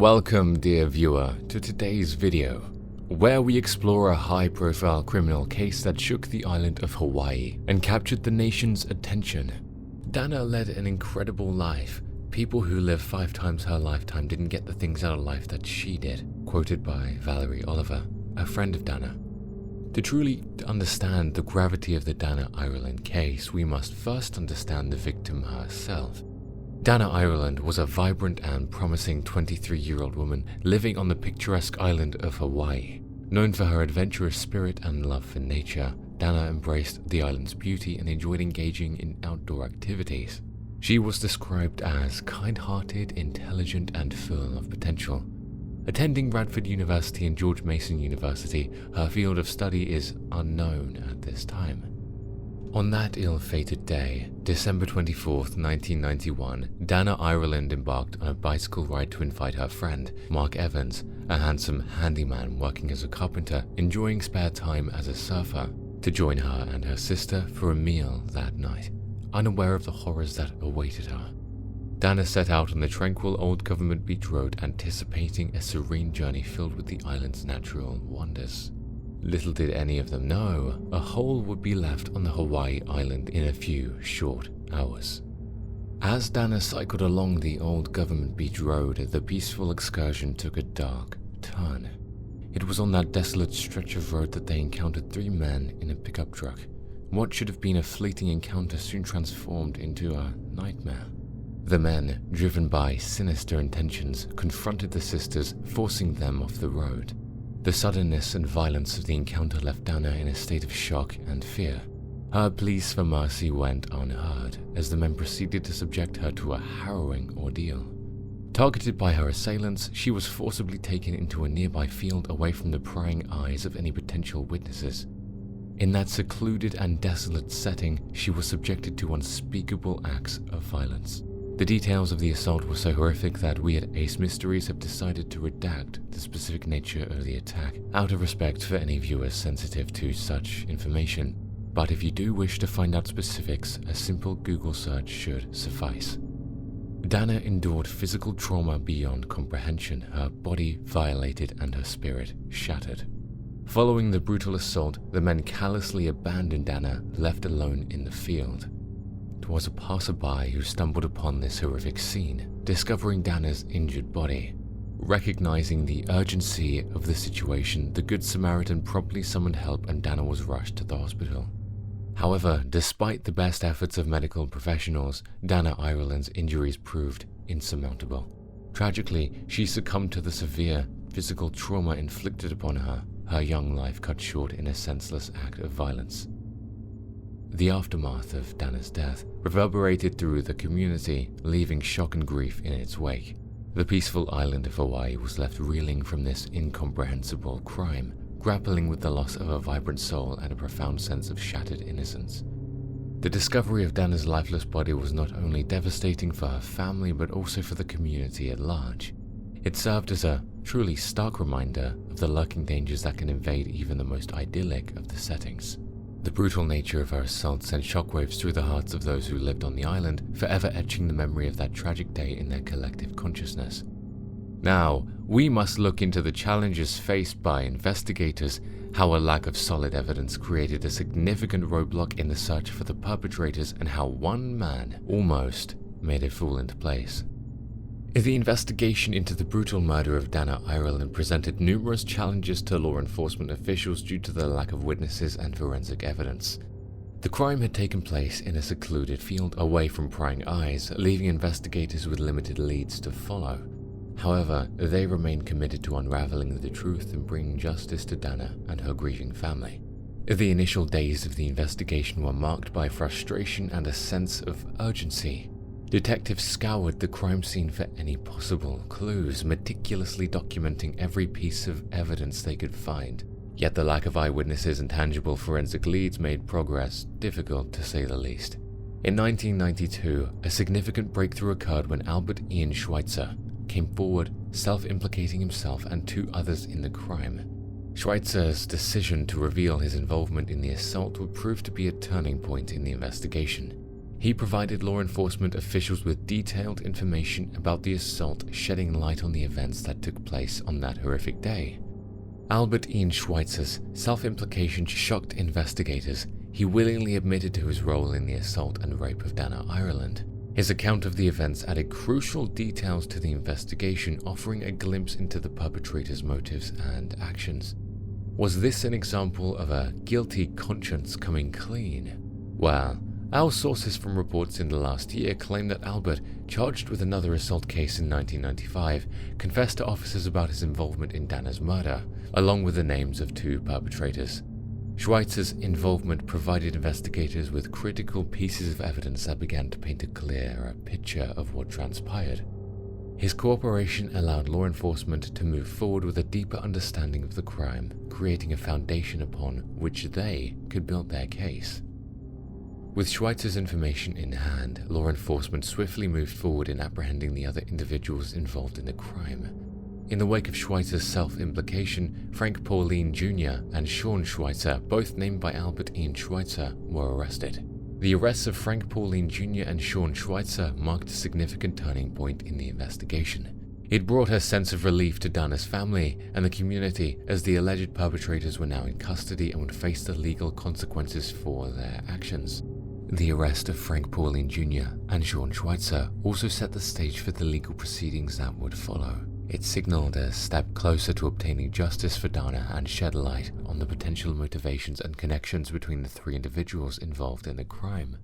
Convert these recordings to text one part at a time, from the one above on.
Welcome, dear viewer, to today's video, where we explore a high-profile criminal case that shook the island of Hawaii and captured the nation's attention. Dana led an incredible life. People who live 5 times her lifetime didn't get the things out of life that she did, quoted by Valerie Oliver, a friend of Dana. To truly understand the gravity of the Danaireland case, we must first understand the victim herself. Danaireland was a vibrant and promising 23-year-old woman living on the picturesque island of Hawaii. Known for her adventurous spirit and love for nature, Dana embraced the island's beauty and enjoyed engaging in outdoor activities. She was described as kind-hearted, intelligent, and full of potential. Attending Radford University and George Mason University, her field of study is unknown at this time. On that ill-fated day, December 24th, 1991, Danaireland embarked on a bicycle ride to invite her friend, Mark Evans, a handsome handyman working as a carpenter, enjoying spare time as a surfer, to join her and her sister for a meal that night, unaware of the horrors that awaited her. Dana set out on the tranquil old government beach road, anticipating a serene journey filled with the island's natural wonders. Little did any of them know, a hole would be left on the Hawaii island in a few short hours. As Dana cycled along the old government beach road, the peaceful excursion took a dark turn. It was on that desolate stretch of road that they encountered 3 men in a pickup truck. What should have been a fleeting encounter soon transformed into a nightmare. The men, driven by sinister intentions, confronted the sisters, forcing them off the road. The suddenness and violence of the encounter left Dana in a state of shock and fear. Her pleas for mercy went unheard as the men proceeded to subject her to a harrowing ordeal. Targeted by her assailants, she was forcibly taken into a nearby field away from the prying eyes of any potential witnesses. In that secluded and desolate setting, she was subjected to unspeakable acts of violence. The details of the assault were so horrific that we at Ace Mysteries have decided to redact the specific nature of the attack, out of respect for any viewers sensitive to such information. But if you do wish to find out specifics, a simple Google search should suffice. Dana endured physical trauma beyond comprehension, her body violated and her spirit shattered. Following the brutal assault, the men callously abandoned Dana, left alone in the field. It was a passerby who stumbled upon this horrific scene, discovering Dana's injured body. Recognizing the urgency of the situation, the Good Samaritan promptly summoned help and Dana was rushed to the hospital. However, despite the best efforts of medical professionals, Danaireland's injuries proved insurmountable. Tragically, she succumbed to the severe physical trauma inflicted upon her, her young life cut short in a senseless act of violence. The aftermath of Dana's death reverberated through the community, leaving shock and grief in its wake. The peaceful island of Hawaii was left reeling from this incomprehensible crime, grappling with the loss of a vibrant soul and a profound sense of shattered innocence. The discovery of Dana's lifeless body was not only devastating for her family but also for the community at large. It served as a truly stark reminder of the lurking dangers that can invade even the most idyllic of the settings. The brutal nature of her assault sent shockwaves through the hearts of those who lived on the island, forever etching the memory of that tragic day in their collective consciousness. Now, we must look into the challenges faced by investigators, how a lack of solid evidence created a significant roadblock in the search for the perpetrators, and how one man almost made a fool into place. The investigation into the brutal murder of Danaireland presented numerous challenges to law enforcement officials due to the lack of witnesses and forensic evidence. The crime had taken place in a secluded field away from prying eyes, leaving investigators with limited leads to follow. However, they remained committed to unraveling the truth and bringing justice to Dana and her grieving family. The initial days of the investigation were marked by frustration and a sense of urgency. Detectives scoured the crime scene for any possible clues, meticulously documenting every piece of evidence they could find. Yet the lack of eyewitnesses and tangible forensic leads made progress difficult, to say the least. In 1992, a significant breakthrough occurred when Albert Ian Schweitzer came forward, self-implicating himself and 2 others in the crime. Schweitzer's decision to reveal his involvement in the assault would prove to be a turning point in the investigation. He provided law enforcement officials with detailed information about the assault, shedding light on the events that took place on that horrific day. Albert Ian Schweitzer's self-implication shocked investigators. He willingly admitted to his role in the assault and rape of Danaireland. His account of the events added crucial details to the investigation, offering a glimpse into the perpetrator's motives and actions. Was this an example of a guilty conscience coming clean? Well, our sources from reports in the last year claim that Albert, charged with another assault case in 1995, confessed to officers about his involvement in Dana's murder, along with the names of 2 perpetrators. Schweitzer's involvement provided investigators with critical pieces of evidence that began to paint a clearer picture of what transpired. His cooperation allowed law enforcement to move forward with a deeper understanding of the crime, creating a foundation upon which they could build their case. With Schweitzer's information in hand, law enforcement swiftly moved forward in apprehending the other individuals involved in the crime. In the wake of Schweitzer's self-implication, Frank Pauline Jr. and Sean Schweitzer, both named by Albert Ian Schweitzer, were arrested. The arrests of Frank Pauline Jr. and Sean Schweitzer marked a significant turning point in the investigation. It brought a sense of relief to Dana's family and the community, as the alleged perpetrators were now in custody and would face the legal consequences for their actions. The arrest of Frank Pauline Jr. and Sean Schweitzer also set the stage for the legal proceedings that would follow. It signaled a step closer to obtaining justice for Dana and shed light on the potential motivations and connections between the 3 individuals involved in the crime.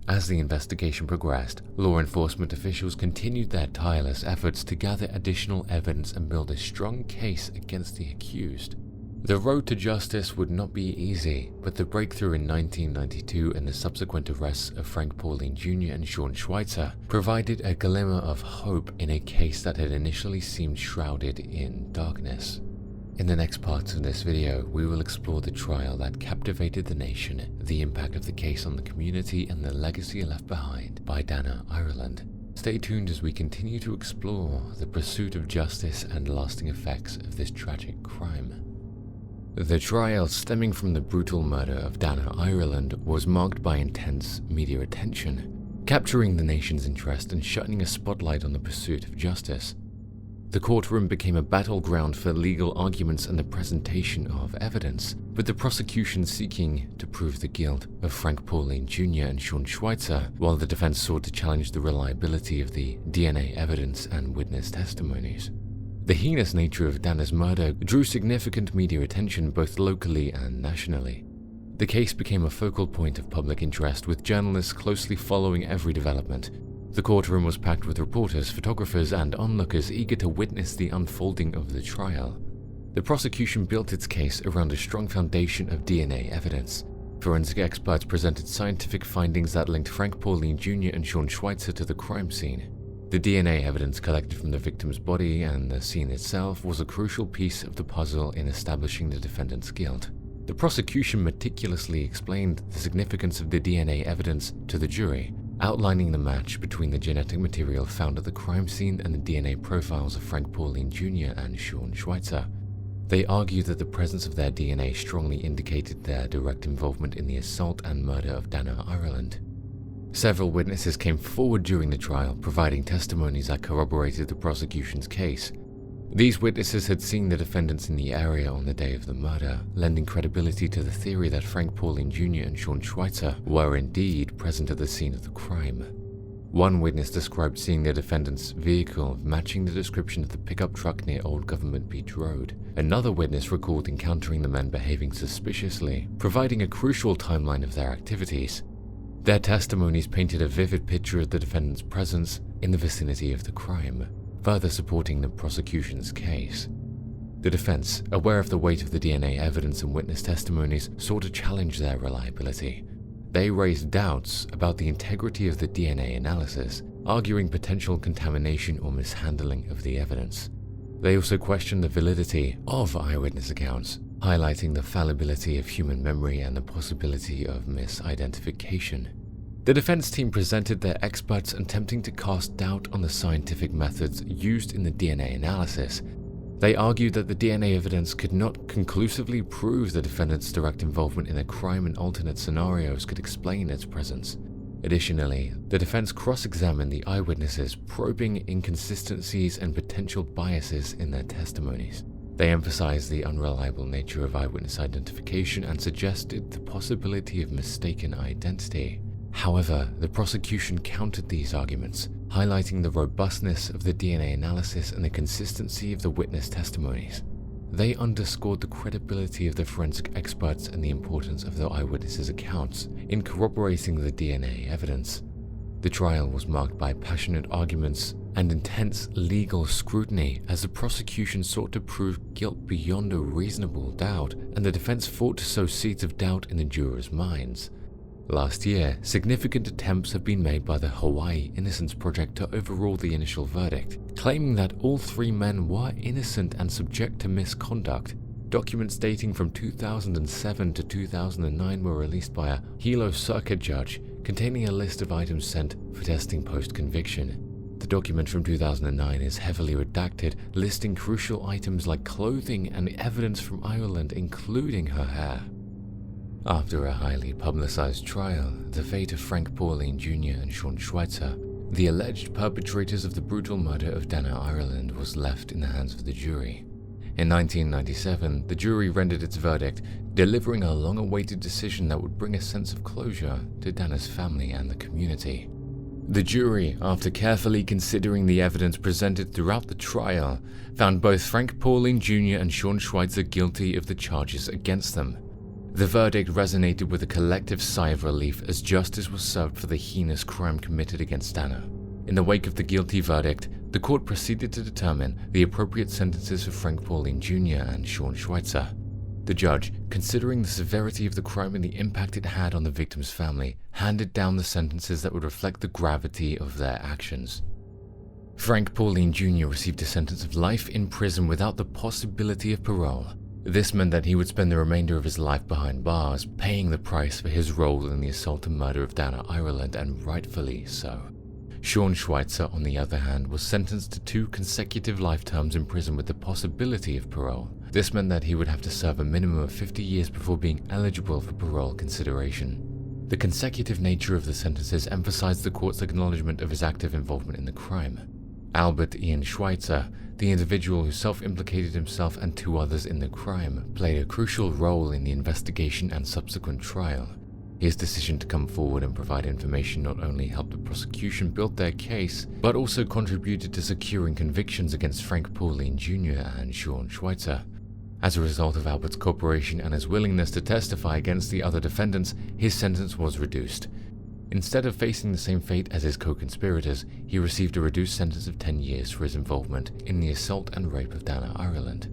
As the investigation progressed, law enforcement officials continued their tireless efforts to gather additional evidence and build a strong case against the accused. The road to justice would not be easy, but the breakthrough in 1992 and the subsequent arrests of Frank Pauline Jr. and Sean Schweitzer provided a glimmer of hope in a case that had initially seemed shrouded in darkness. In the next parts of this video, we will explore the trial that captivated the nation, the impact of the case on the community, and the legacy left behind by Danaireland. Stay tuned as we continue to explore the pursuit of justice and lasting effects of this tragic crime. The trial, stemming from the brutal murder of Danaireland, was marked by intense media attention, capturing the nation's interest and shining a spotlight on the pursuit of justice. The courtroom became a battleground for legal arguments and the presentation of evidence, with the prosecution seeking to prove the guilt of Frank Pauline Jr. and Sean Schweitzer, while the defense sought to challenge the reliability of the DNA evidence and witness testimonies. The heinous nature of Dana's murder drew significant media attention both locally and nationally. The case became a focal point of public interest, with journalists closely following every development. The courtroom was packed with reporters, photographers, and onlookers eager to witness the unfolding of the trial. The prosecution built its case around a strong foundation of DNA evidence. Forensic experts presented scientific findings that linked Frank Pauline Jr. and Sean Schweitzer to the crime scene. The DNA evidence collected from the victim's body and the scene itself was a crucial piece of the puzzle in establishing the defendant's guilt. The prosecution meticulously explained the significance of the DNA evidence to the jury, outlining the match between the genetic material found at the crime scene and the DNA profiles of Frank Pauline Jr. and Sean Schweitzer. They argued that the presence of their DNA strongly indicated their direct involvement in the assault and murder of Danaireland. Several witnesses came forward during the trial, providing testimonies that corroborated the prosecution's case. These witnesses had seen the defendants in the area on the day of the murder, lending credibility to the theory that Frank Pauline Jr. and Sean Schweitzer were indeed present at the scene of the crime. One witness described seeing the defendant's vehicle matching the description of the pickup truck near Old Government Beach Road. Another witness recalled encountering the men behaving suspiciously, providing a crucial timeline of their activities. Their testimonies painted a vivid picture of the defendant's presence in the vicinity of the crime, further supporting the prosecution's case. The defense, aware of the weight of the DNA evidence and witness testimonies, sought to challenge their reliability. They raised doubts about the integrity of the DNA analysis, arguing potential contamination or mishandling of the evidence. They also questioned the validity of eyewitness accounts, highlighting the fallibility of human memory and the possibility of misidentification. The defense team presented their experts, attempting to cast doubt on the scientific methods used in the DNA analysis. They argued that the DNA evidence could not conclusively prove the defendant's direct involvement in the crime, and alternate scenarios could explain its presence. Additionally, the defense cross-examined the eyewitnesses, probing inconsistencies and potential biases in their testimonies. They emphasized the unreliable nature of eyewitness identification and suggested the possibility of mistaken identity. However, the prosecution countered these arguments, highlighting the robustness of the DNA analysis and the consistency of the witness testimonies. They underscored the credibility of the forensic experts and the importance of the eyewitnesses' accounts in corroborating the DNA evidence. The trial was marked by passionate arguments and intense legal scrutiny as the prosecution sought to prove guilt beyond a reasonable doubt, and the defense fought to sow seeds of doubt in the jurors' minds. Last year, significant attempts have been made by the Hawaii Innocence Project to overrule the initial verdict, claiming that all 3 men were innocent and subject to misconduct. Documents dating from 2007 to 2009 were released by a Hilo Circuit judge, containing a list of items sent for testing post-conviction. The document from 2009 is heavily redacted, listing crucial items like clothing and evidence from Ireland, including her hair. After a highly publicized trial, the fate of Frank Pauline Jr. and Sean Schweitzer, the alleged perpetrators of the brutal murder of Danaireland, was left in the hands of the jury. In 1997, the jury rendered its verdict, delivering a long-awaited decision that would bring a sense of closure to Dana's family and the community. The jury, after carefully considering the evidence presented throughout the trial, found both Frank Pauline Jr. and Sean Schweitzer guilty of the charges against them. The verdict resonated with a collective sigh of relief as justice was served for the heinous crime committed against Dana. In the wake of the guilty verdict, the court proceeded to determine the appropriate sentences for Frank Pauline Jr. and Sean Schweitzer. The judge, considering the severity of the crime and the impact it had on the victim's family, handed down the sentences that would reflect the gravity of their actions. Frank Pauline Jr. received a sentence of life in prison without the possibility of parole. This meant that he would spend the remainder of his life behind bars, paying the price for his role in the assault and murder of Danaireland, and rightfully so. Sean Schweitzer, on the other hand, was sentenced to 2 consecutive life terms in prison with the possibility of parole. This meant that he would have to serve a minimum of 50 years before being eligible for parole consideration. The consecutive nature of the sentences emphasized the court's acknowledgement of his active involvement in the crime. Albert Ian Schweitzer, the individual who self-implicated himself and 2 others in the crime, played a crucial role in the investigation and subsequent trial. His decision to come forward and provide information not only helped the prosecution build their case, but also contributed to securing convictions against Frank Pauline Jr. and Sean Schweitzer. As a result of Albert's cooperation and his willingness to testify against the other defendants, his sentence was reduced. Instead of facing the same fate as his co-conspirators, he received a reduced sentence of 10 years for his involvement in the assault and rape of Danaireland.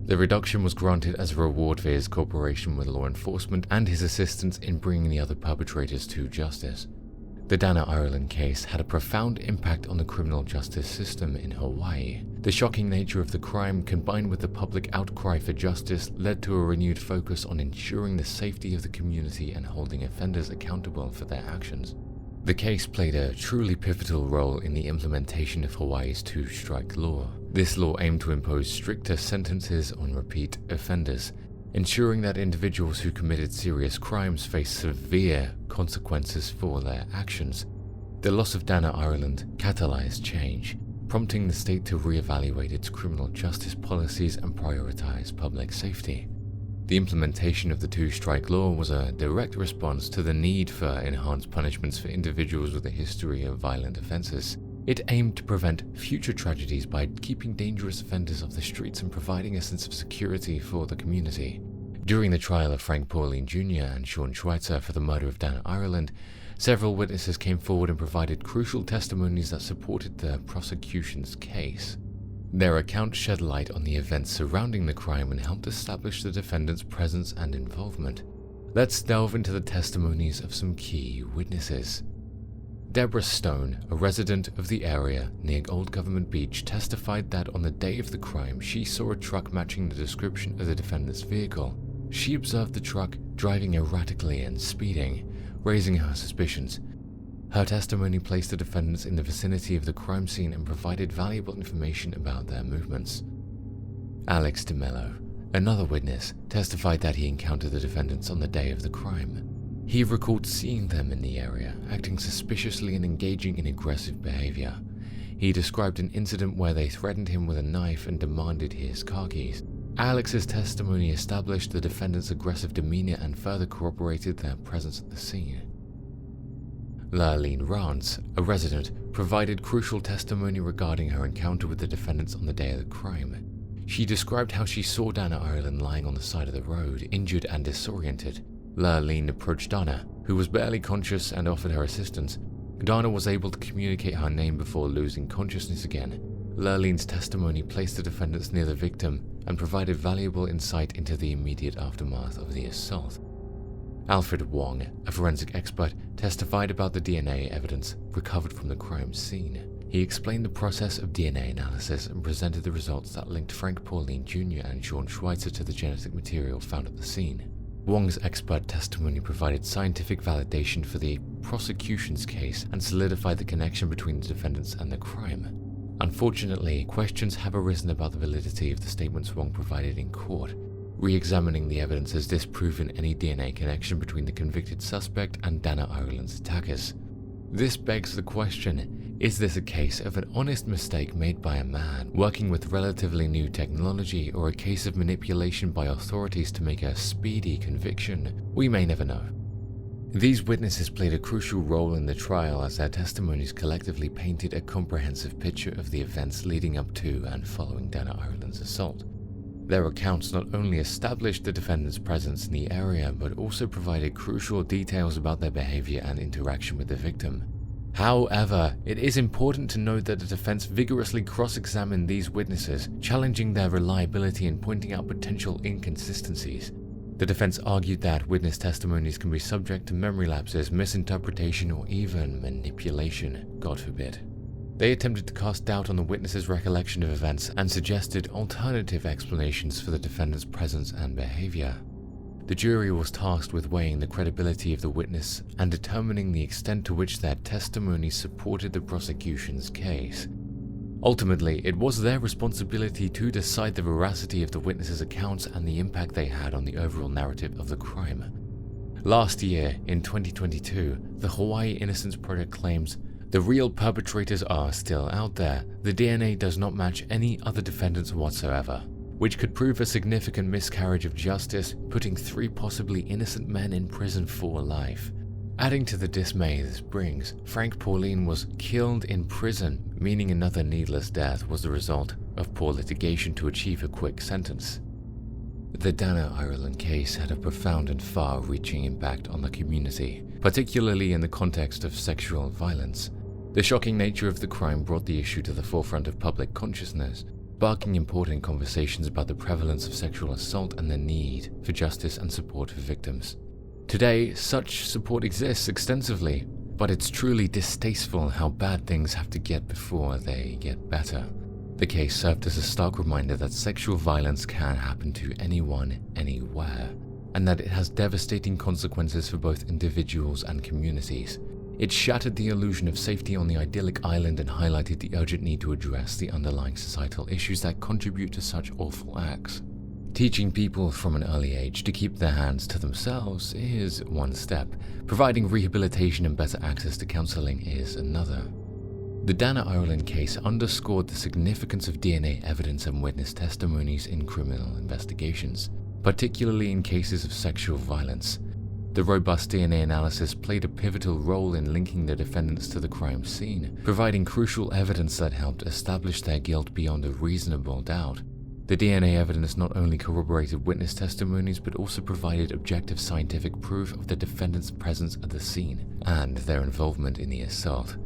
The reduction was granted as a reward for his cooperation with law enforcement and his assistance in bringing the other perpetrators to justice. The Danaireland case had a profound impact on the criminal justice system in Hawaii. The shocking nature of the crime, combined with the public outcry for justice, led to a renewed focus on ensuring the safety of the community and holding offenders accountable for their actions. The case played a truly pivotal role in the implementation of Hawaii's 2-strike law. This law aimed to impose stricter sentences on repeat offenders, ensuring that individuals who committed serious crimes face severe consequences for their actions. The loss of Danaireland catalyzed change, prompting the state to reevaluate its criminal justice policies and prioritize public safety. The implementation of the 2-strike law was a direct response to the need for enhanced punishments for individuals with a history of violent offenses. It aimed to prevent future tragedies by keeping dangerous offenders off the streets and providing a sense of security for the community. During the trial of Frank Pauline Jr. and Sean Schweitzer for the murder of Danaireland, several witnesses came forward and provided crucial testimonies that supported the prosecution's case. Their accounts shed light on the events surrounding the crime and helped establish the defendant's presence and involvement. Let's delve into the testimonies of some key witnesses. Deborah Stone, a resident of the area near Old Government Beach, testified that on the day of the crime, she saw a truck matching the description of the defendant's vehicle. She observed the truck driving erratically and speeding, raising her suspicions. Her testimony placed the defendants in the vicinity of the crime scene and provided valuable information about their movements. Alex DeMello, another witness, testified that he encountered the defendants on the day of the crime. He recalled seeing them in the area, acting suspiciously and engaging in aggressive behavior. He described an incident where they threatened him with a knife and demanded his car keys. Alex's testimony established the defendant's aggressive demeanor and further corroborated their presence at the scene. Lurleen Rance, a resident, provided crucial testimony regarding her encounter with the defendants on the day of the crime. She described how she saw Danaireland lying on the side of the road, injured and disoriented. Lurleen approached Dana, who was barely conscious, and offered her assistance. Dana was able to communicate her name before losing consciousness again. Lurleen's testimony placed the defendants near the victim and provided valuable insight into the immediate aftermath of the assault. Alfred Wong, a forensic expert, testified about the DNA evidence recovered from the crime scene. He explained the process of DNA analysis and presented the results that linked Frank Pauline Jr. and Sean Schweitzer to the genetic material found at the scene. Wong's expert testimony provided scientific validation for the prosecution's case and solidified the connection between the defendants and the crime. Unfortunately, questions have arisen about the validity of the statements Wong provided in court. Re-examining the evidence has disproven any DNA connection between the convicted suspect and Danaireland's attackers. This begs the question, is this a case of an honest mistake made by a man working with relatively new technology, or a case of manipulation by authorities to make a speedy conviction? We may never know. These witnesses played a crucial role in the trial, as their testimonies collectively painted a comprehensive picture of the events leading up to and following Danaireland's assault. Their accounts not only established the defendant's presence in the area, but also provided crucial details about their behavior and interaction with the victim. However, it is important to note that the defense vigorously cross-examined these witnesses, challenging their reliability and pointing out potential inconsistencies. The defense argued that witness testimonies can be subject to memory lapses, misinterpretation, or even manipulation, God forbid. They attempted to cast doubt on the witnesses' recollection of events and suggested alternative explanations for the defendant's presence and behavior. The jury was tasked with weighing the credibility of the witness and determining the extent to which their testimony supported the prosecution's case. Ultimately, it was their responsibility to decide the veracity of the witnesses' accounts and the impact they had on the overall narrative of the crime. Last year, in 2022, the Hawaii Innocence Project claims the real perpetrators are still out there. The DNA does not match any other defendants whatsoever, which could prove a significant miscarriage of justice, putting 3 possibly innocent men in prison for life. Adding to the dismay this brings, Frank Pauline was killed in prison, meaning another needless death was the result of poor litigation to achieve a quick sentence. The Danaireland case had a profound and far-reaching impact on the community, particularly in the context of sexual violence. The shocking nature of the crime brought the issue to the forefront of public consciousness, sparking important conversations about the prevalence of sexual assault and the need for justice and support for victims. Today, such support exists extensively, but it's truly distasteful how bad things have to get before they get better. The case served as a stark reminder that sexual violence can happen to anyone, anywhere, and that it has devastating consequences for both individuals and communities. It shattered the illusion of safety on the idyllic island and highlighted the urgent need to address the underlying societal issues that contribute to such awful acts. Teaching people from an early age to keep their hands to themselves is one step. Providing rehabilitation and better access to counseling is another. The Danaireland case underscored the significance of DNA evidence and witness testimonies in criminal investigations, particularly in cases of sexual violence. The robust DNA analysis played a pivotal role in linking the defendants to the crime scene, providing crucial evidence that helped establish their guilt beyond a reasonable doubt. The DNA evidence not only corroborated witness testimonies but also provided objective scientific proof of the defendants' presence at the scene and their involvement in the assault.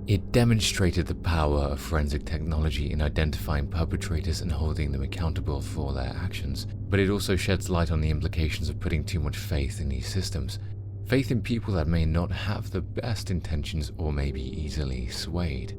It demonstrated the power of forensic technology in identifying perpetrators and holding them accountable for their actions, but it also sheds light on the implications of putting too much faith in these systems. Faith in people that may not have the best intentions or may be easily swayed.